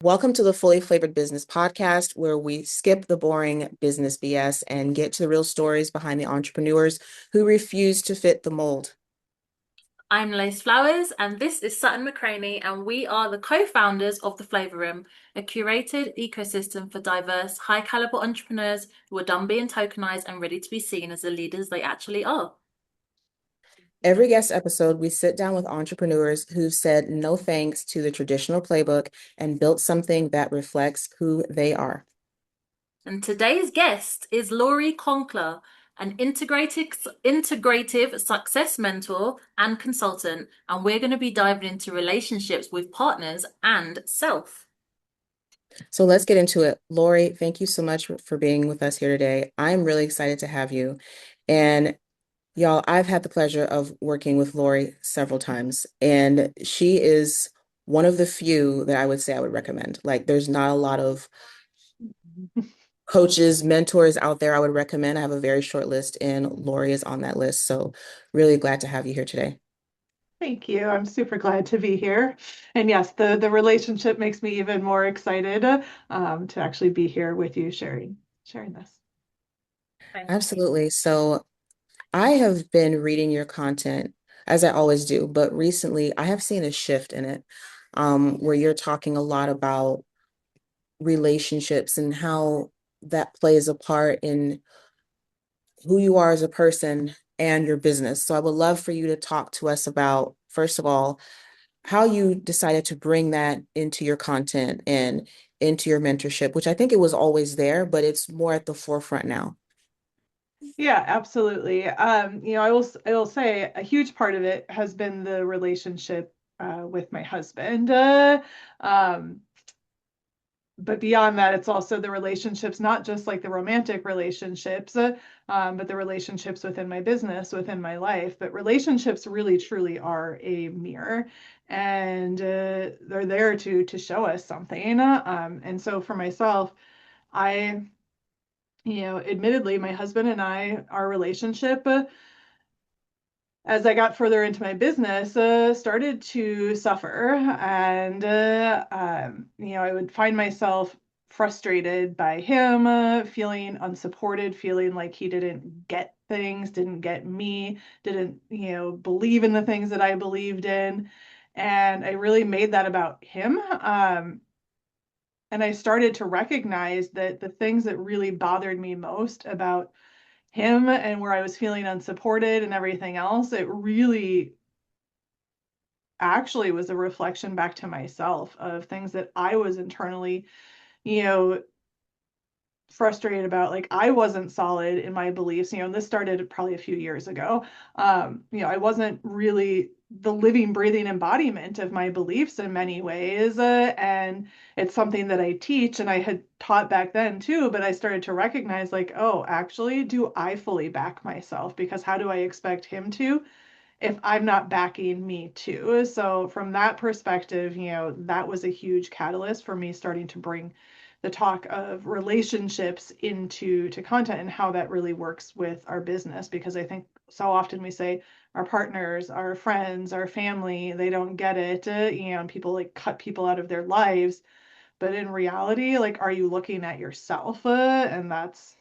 Welcome to the Fully Flavored Business Podcast, where we skip the boring business BS and get to the real stories behind the entrepreneurs who refuse to fit the mold. I'm Lace Flowers, and this is Sutton McCraney, and we are the co-founders of The Flavor Room, a curated ecosystem for diverse, high-caliber entrepreneurs who are done being tokenized and ready to be seen as the leaders they actually are. Every guest episode, we sit down with entrepreneurs who've said no thanks to the traditional playbook and built something that reflects who they are. And today's guest is Laurie Conkler, an integrative success mentor and consultant, and we're going to be diving into relationships with partners and self. So let's get into it. Lori, thank you so much for being with us here today. I'm really excited to have you. And y'all, I've had the pleasure of working with Lori several times, and she is one of the few that I would say I would recommend. Like, there's not a lot of coaches, mentors out there I would recommend. I have a very short list, and Lori is on that list. So, really glad to have you here today. Thank you. I'm super glad to be here. And yes, the relationship makes me even more excited to actually be here with you sharing this. Thank you. Absolutely. So, I have been reading your content as I always do, but recently I have seen a shift in it, where you're talking a lot about relationships and how that plays a part in who you are as a person and your business. So I would love for you to talk to us about, first of all, how you decided to bring that into your content and into your mentorship, which I think it was always there, but it's more at the forefront now. Yeah, absolutely. I will say a huge part of it has been the relationship with my husband. Um, but beyond that, it's also the relationships, not just like the romantic relationships, but the relationships within my business, within my life. But relationships really truly are a mirror, and they're there to show us something. And so for myself, I, admittedly, my husband and I, our relationship, as I got further into my business, started to suffer. And, I would find myself frustrated by him, feeling unsupported, feeling like he didn't get things, didn't get me, didn't, believe in the things that I believed in. And I really made that about him. And I started to recognize that the things that really bothered me most about him and where I was feeling unsupported and everything else, it really actually was a reflection back to myself of things that I was internally, you know, frustrated about. Like I wasn't solid in my beliefs, and this started probably a few years ago. I wasn't really the living, breathing embodiment of my beliefs in many ways. And it's something that I teach and I had taught back then too, but I started to recognize like, oh, actually, do I fully back myself? Because how do I expect him to if I'm not backing me too? So from that perspective, that was a huge catalyst for me starting to bring the talk of relationships into content and how that really works with our business. Because I think so often we say our partners, our friends, our family, they don't get it, and people like cut people out of their lives. But in reality, like, are you looking at yourself? And that's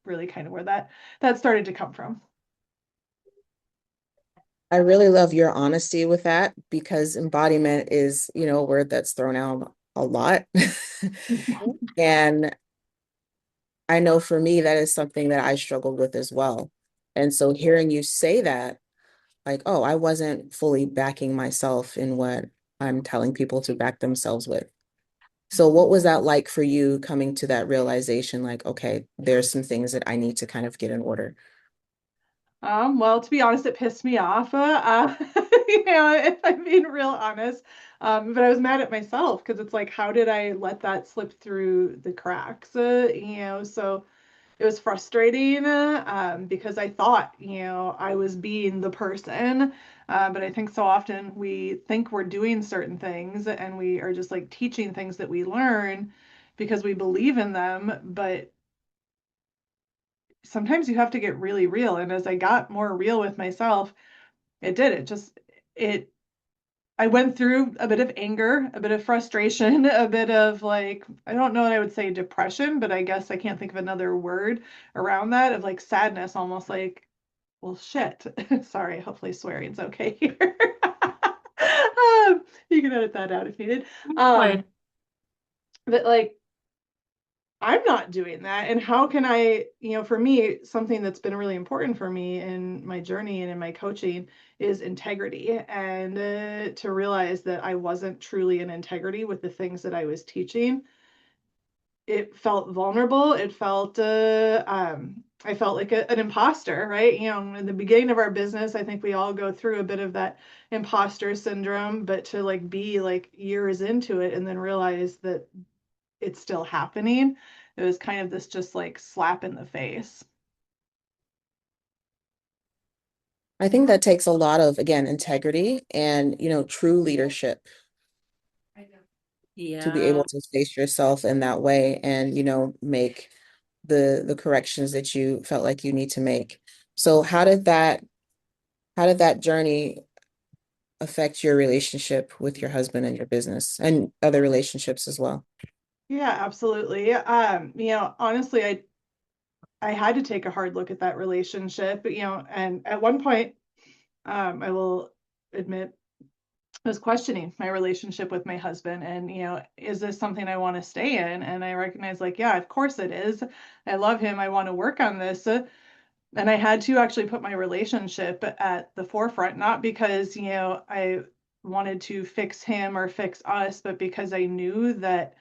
really kind of where that started to come from. I really love your honesty with that because embodiment is, a word that's thrown out a lot. And I know for me, that is something that I struggled with as well. And so hearing you say that, like, oh, I wasn't fully backing myself in what I'm telling people to back themselves with. So what was that like for you coming to that realization, like, okay, there's some things that I need to kind of get in order? Well, to be honest, it pissed me off. If I'm being real honest. But I was mad at myself because it's like, how did I let that slip through the cracks? So it was frustrating because I thought, I was being the person. But I think so often we think we're doing certain things and we are just like teaching things that we learn because we believe in them. But sometimes you have to get really real. And as I got more real with myself, it did. It I went through a bit of anger, a bit of frustration, a bit of like, I don't know what I would say depression, but I guess I can't think of another word around that, of like sadness, almost like, well, shit. Sorry, hopefully swearing's okay here. You can edit that out if needed. Fine. But like, I'm not doing that. And how can I, for me, something that's been really important for me in my journey and in my coaching is integrity. And to realize that I wasn't truly in integrity with the things that I was teaching. It felt vulnerable. I felt like an imposter, right? In the beginning of our business, I think we all go through a bit of that imposter syndrome, but to like be like years into it and then realize that it's still happening. It was kind of this just like slap in the face. I think that takes a lot of, again, integrity and, true leadership to be able Yeah. to face yourself in that way and, make the corrections that you felt like you need to make. So how did that journey affect your relationship with your husband and your business and other relationships as well? Yeah, absolutely. Honestly, I had to take a hard look at that relationship, and at one point, I will admit, I was questioning my relationship with my husband and, is this something I want to stay in? And I recognized like, yeah, of course it is. I love him. I want to work on this. And I had to actually put my relationship at the forefront, not because, I wanted to fix him or fix us, but because I knew that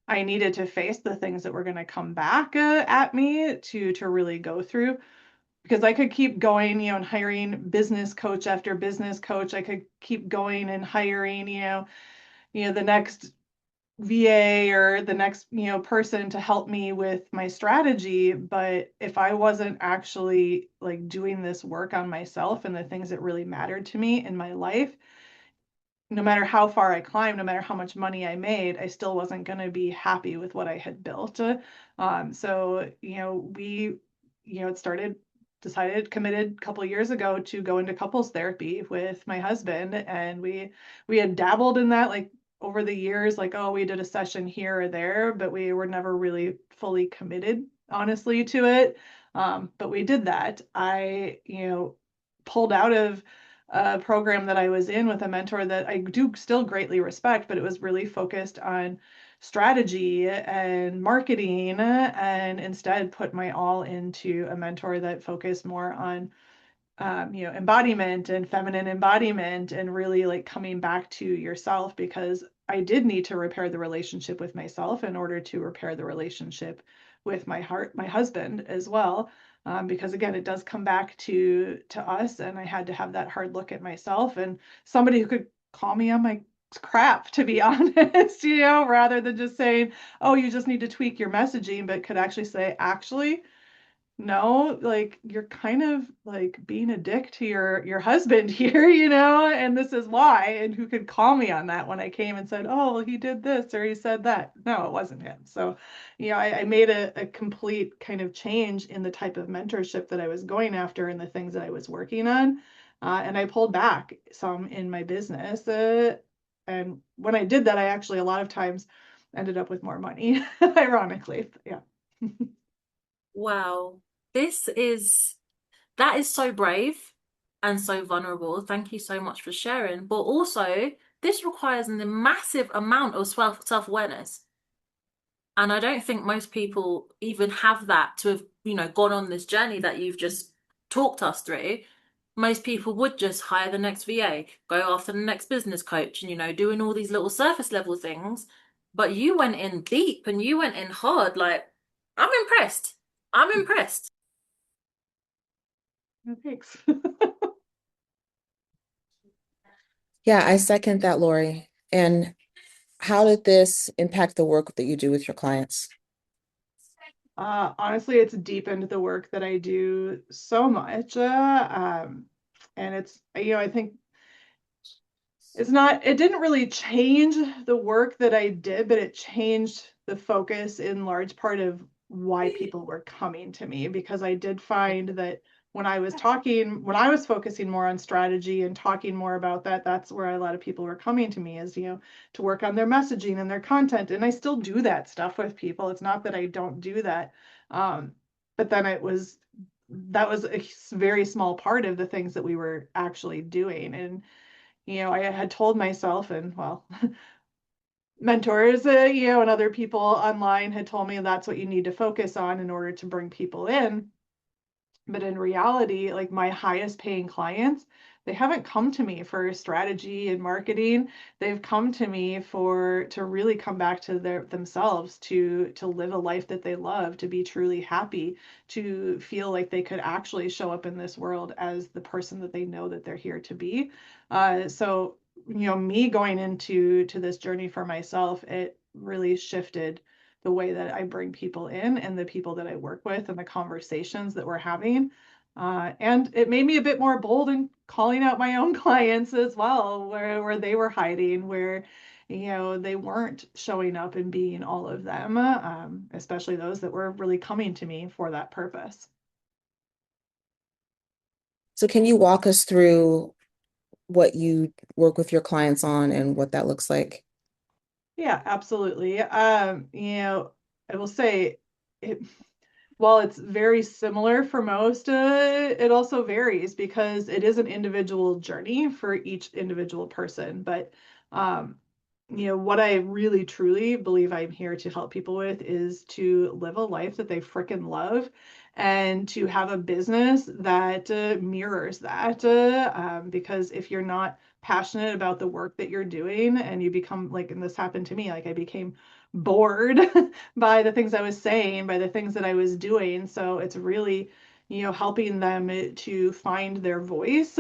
I needed to face the things that were going to come back at me to really go through, because I could keep going, and hiring business coach after business coach. I could keep going and hiring, the next VA or the next, person to help me with my strategy. But if I wasn't actually like doing this work on myself and the things that really mattered to me in my life, no matter how far I climbed, no matter how much money I made, I still wasn't going to be happy with what I had built. So, we, it started, decided, committed a couple of years ago to go into couples therapy with my husband. And we had dabbled in that like over the years, like, oh, we did a session here or there, but we were never really fully committed, honestly, to it. But we did that. I, pulled out of a program that I was in with a mentor that I do still greatly respect, but it was really focused on strategy and marketing, and instead put my all into a mentor that focused more on embodiment and feminine embodiment and really like coming back to yourself, because I did need to repair the relationship with myself in order to repair the relationship with my husband as well. Because again, it does come back to us, and I had to have that hard look at myself and somebody who could call me on my crap, to be honest, rather than just saying, oh, you just need to tweak your messaging, but could actually say, actually, no, like you're kind of like being a dick to your husband here, and this is why. And who could call me on that when I came and said, oh, well, he did this or he said that. No, it wasn't him. So, I made a complete kind of change in the type of mentorship that I was going after and the things that I was working on. And I pulled back some in my business. And when I did that, I actually a lot of times ended up with more money, ironically. Yeah. Wow. This is that is so brave and so vulnerable. Thank you so much for sharing. But also, this requires a massive amount of self-awareness. And I don't think most people even have that to have, gone on this journey that you've just talked us through. Most people would just hire the next VA, go after the next business coach, and, doing all these little surface level things. But you went in deep and you went in hard. Like, I'm impressed. I'm impressed. Thanks. Yeah, I second that, Lori. And how did this impact the work that you do with your clients? Honestly, it's deepened the work that I do so much. And it's, I think it didn't really change the work that I did, but it changed the focus in large part of why people were coming to me, because I did find that when I was focusing more on strategy and talking more about that, that's where a lot of people were coming to me is, to work on their messaging and their content. And I still do that stuff with people. It's not that I don't do that. Um, but then that was a very small part of the things that we were actually doing. And, I had told myself, and well, mentors, and other people online had told me that's what you need to focus on in order to bring people in. But in reality, like my highest paying clients, they haven't come to me for strategy and marketing. They've come to me to really come back to themselves, to live a life that they love, to be truly happy, to feel like they could actually show up in this world as the person that they know that they're here to be. So me going into this journey for myself, it really shifted the way that I bring people in and the people that I work with and the conversations that we're having. And it made me a bit more bold in calling out my own clients as well, where they were hiding, where they weren't showing up and being all of them, especially those that were really coming to me for that purpose. So can you walk us through what you work with your clients on and what that looks like? Yeah, absolutely. I will say it, while it's very similar for most, it also varies because it is an individual journey for each individual person. But um, what I really truly believe I'm here to help people with is to live a life that they freaking love and to have a business that mirrors that. Because if you're not passionate about the work that you're doing and you become like, and this happened to me, like I became bored by the things I was saying, by the things that I was doing. So it's really, helping them to find their voice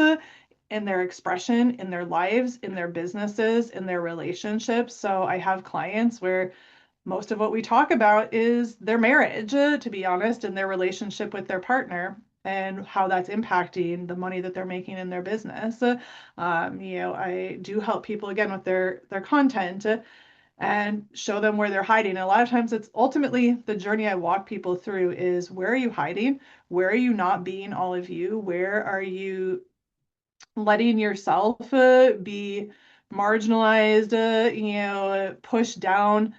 in their expression, in their lives, in their businesses, in their relationships. So I have clients where most of what we talk about is their marriage, to be honest, and their relationship with their partner and how that's impacting the money that they're making in their business. I do help people again with their content and show them where they're hiding. And a lot of times it's ultimately the journey I walk people through is where are you hiding? Where are you not being all of you? Where are you letting yourself be marginalized, pushed down,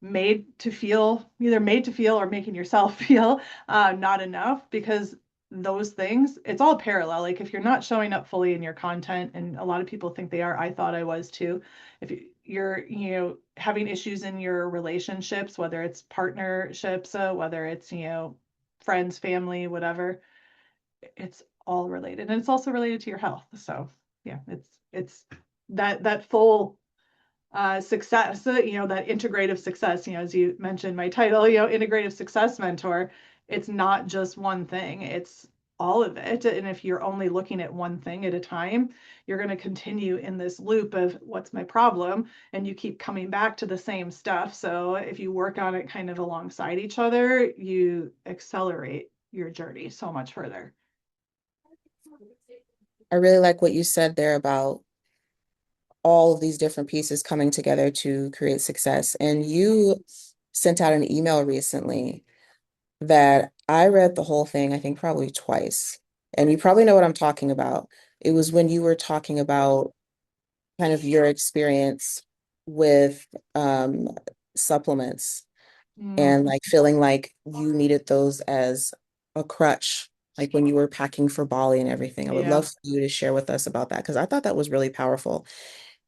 made to feel or making yourself feel not enough? Because those things, it's all parallel. Like if you're not showing up fully in your content, and a lot of people think they are, I thought I was too. If you're, having issues in your relationships, whether it's partnerships, whether it's, friends, family, whatever, it's all related, and it's also related to your health. So yeah, it's that full success, that integrative success, as you mentioned my title, integrative success mentor. It's not just one thing, it's all of it. And if you're only looking at one thing at a time, you're going to continue in this loop of what's my problem, and you keep coming back to the same stuff. So if you work on it kind of alongside each other, you accelerate your journey so much further. I really like what you said there about all of these different pieces coming together to create success. And you sent out an email recently that I read the whole thing, I think probably twice. And you probably know what I'm talking about. It was when you were talking about kind of your experience with supplements Mm, and like feeling like you needed those as a crutch, like when you were packing for Bali and everything. I would yeah. love for you to share with us about that because I thought that was really powerful.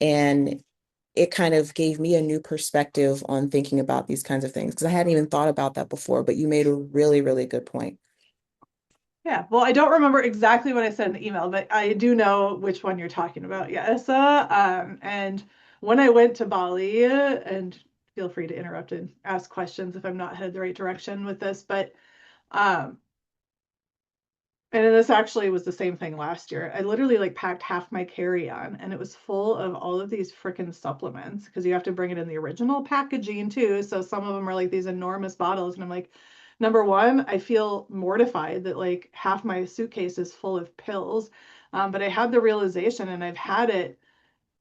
And it kind of gave me a new perspective on thinking about these kinds of things because I hadn't even thought about that before, but you made a really, really good point. Yeah, well, I don't remember exactly what I said in the email, but I do know which one you're talking about. Yes. And when I went to Bali, and feel free to interrupt and ask questions if I'm not headed the right direction with this, but um, and this actually was the same thing last year. I literally like packed half my carry-on and it was full of all of these freaking supplements because you have to bring it in the original packaging too. So some of them are like these enormous bottles. And I'm like, number one, I feel mortified that like half my suitcase is full of pills. But I had the realization, and I've had it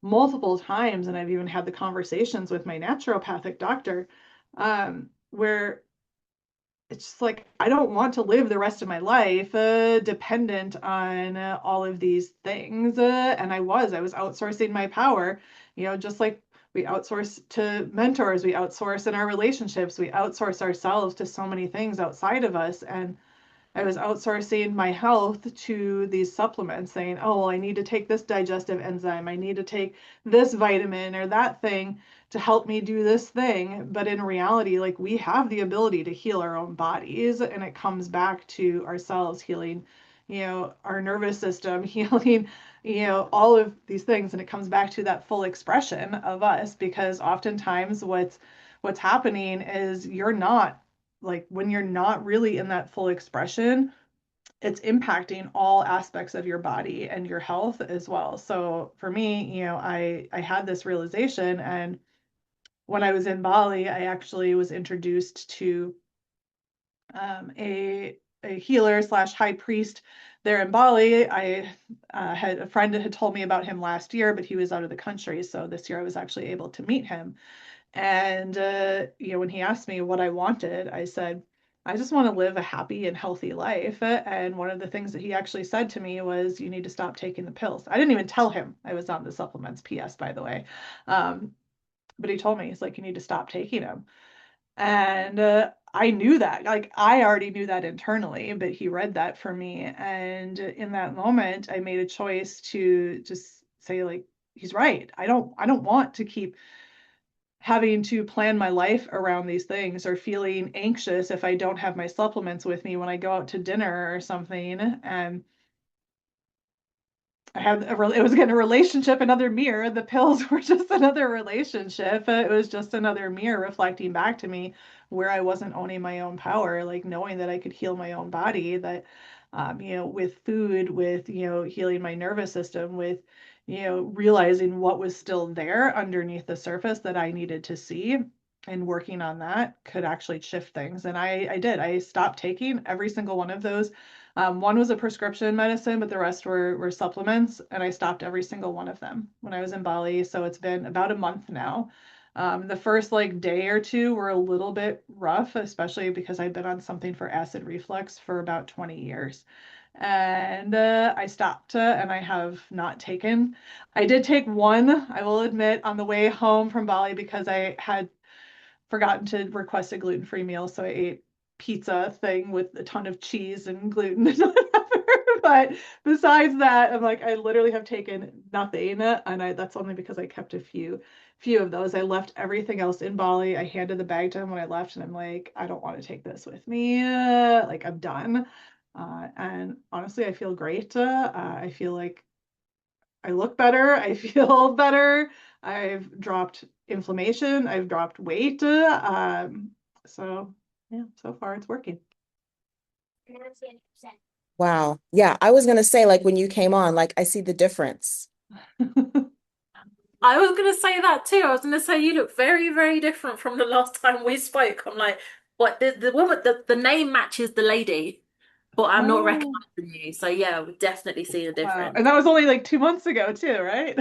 multiple times, and I've even had the conversations with my naturopathic doctor, where it's just like I don't want to live the rest of my life dependent on all of these things. And I was outsourcing my power, just like we outsource to mentors, we outsource in our relationships, we outsource ourselves to so many things outside of us. And I was outsourcing my health to these supplements, saying, oh, well, I need to take this digestive enzyme. I need to take this vitamin or that thing to help me do this thing. But in reality, like we have the ability to heal our own bodies, and it comes back to ourselves healing, our nervous system, healing, all of these things. And it comes back to that full expression of us, because oftentimes what's happening is you're not like when you're not really in that full expression, it's impacting all aspects of your body and your health as well. So for me, I had this realization, and when I was in Bali, I actually was introduced to a healer slash high priest there in Bali. I had a friend that had told me about him last year, but he was out of the country. So this year I was actually able to meet him. And, when he asked me what I wanted, I said, I just want to live a happy and healthy life. And one of the things that he actually said to me was, you need to stop taking the pills. I didn't even tell him I was on the supplements, PS, by the way. Um, but he told me, he's like, you need to stop taking them. And I knew that, like, I already knew that internally, but he read that for me. And in that moment, I made a choice to just say, like, he's right. I don't want to keep having to plan my life around these things or feeling anxious if I don't have my supplements with me when I go out to dinner or something. And it was again a relationship, another mirror. The pills were just another relationship. It was just another mirror reflecting back to me where I wasn't owning my own power, like knowing that I could heal my own body, that, with food, with, healing my nervous system, with, realizing what was still there underneath the surface that I needed to see, and working on that could actually shift things. And I did. I stopped taking every single one of those. One was a prescription medicine, but the rest were supplements, and I stopped every single one of them when I was in Bali. So it's been about a month now. The first like day or two were a little bit rough, especially because I'd been on something for acid reflux for about 20 years. And I stopped, and I have not taken. I did take one, I will admit, on the way home from Bali because I had forgotten to request a gluten-free meal, so I ate pizza thing with a ton of cheese and gluten and whatever. But besides that, I'm like, I literally have taken nothing, and that's only because I kept a few of those. I left everything else in Bali. I handed the bag to him when I left, and I'm like, I don't want to take this with me. Like, I'm done. And honestly, I feel great. I feel like I look better. I feel better. I've dropped inflammation. I've dropped weight. So yeah, so far it's working. Wow. Yeah, I was gonna say, like when you came on, like I see the difference. I was gonna say that too. I was gonna say you look very, very different from the last time we spoke. I'm like, what the woman the name matches the lady, but I'm not Oh, recognizing you. So yeah, we've definitely seen a wow. difference. And that was only like 2 months ago too, right?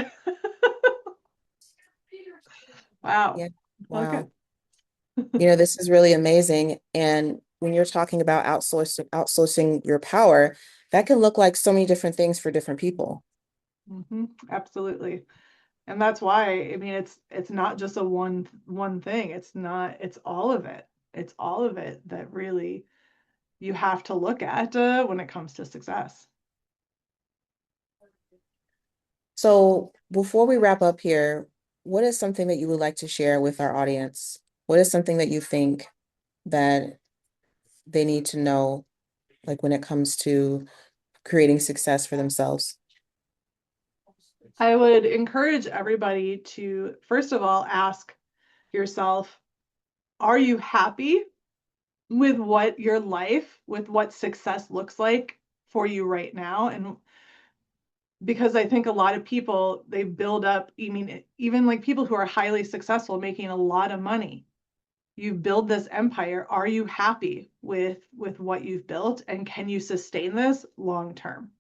Wow. Yeah. Well, Wow. good. This is really amazing. And when you're talking about outsourcing your power, that can look like so many different things for different people. Absolutely. And that's why, I mean, it's not just a one thing. It's all of it. It's all of it that really you have to look at when it comes to success. So before we wrap up here, what is something that you would like to share with our audience? What is something that you think that they need to know, like when it comes to creating success for themselves? I would encourage everybody to, first of all, ask yourself, are you happy with what your life, with what success looks like for you right now? And because I think a lot of people, they build up, I mean, even like people who are highly successful, making a lot of money. You build this empire. Are you happy with what you've built? And can you sustain this long term?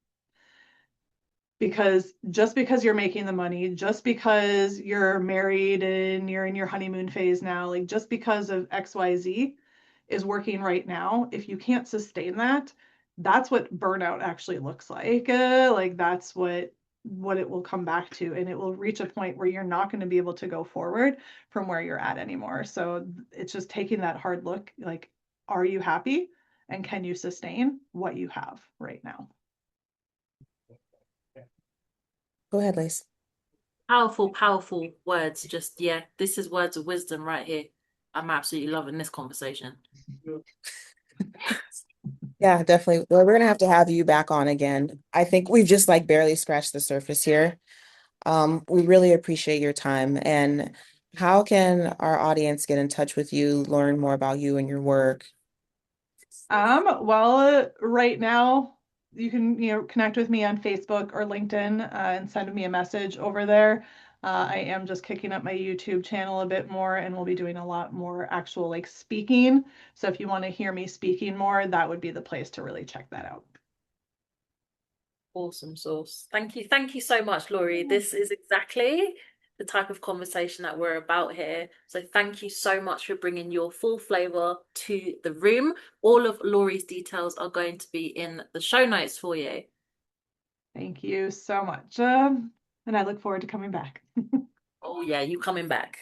Because just because you're making the money, just because you're married and you're in your honeymoon phase now, like just because of XYZ, is working right now, if you can't sustain that, that's what burnout actually looks like. Like that's what it will come back to, and it will reach a point where you're not going to be able to go forward from where you're at anymore. So it's just taking that hard look, like, are you happy and can you sustain what you have right now? Go ahead, Lace. Powerful, powerful words. Just, yeah, this is words of wisdom right here. I'm absolutely loving this conversation. Yeah, definitely. Well, we're gonna have to have you back on again. I think we've just like barely scratched the surface here. We really appreciate your time. And how can our audience get in touch with you, learn more about you and your work? Well, right now you can, connect with me on Facebook or LinkedIn, and send me a message over there. I am just kicking up my YouTube channel a bit more, and we'll be doing a lot more actual like speaking. So if you want to hear me speaking more, that would be the place to really check that out. Awesome sauce. Thank you. Thank you so much, Laurie. This is exactly the type of conversation that we're about here. So thank you so much for bringing your full flavor to the room. All of Laurie's details are going to be in the show notes for you. Thank you so much. And I look forward to coming back. Oh yeah, you coming back.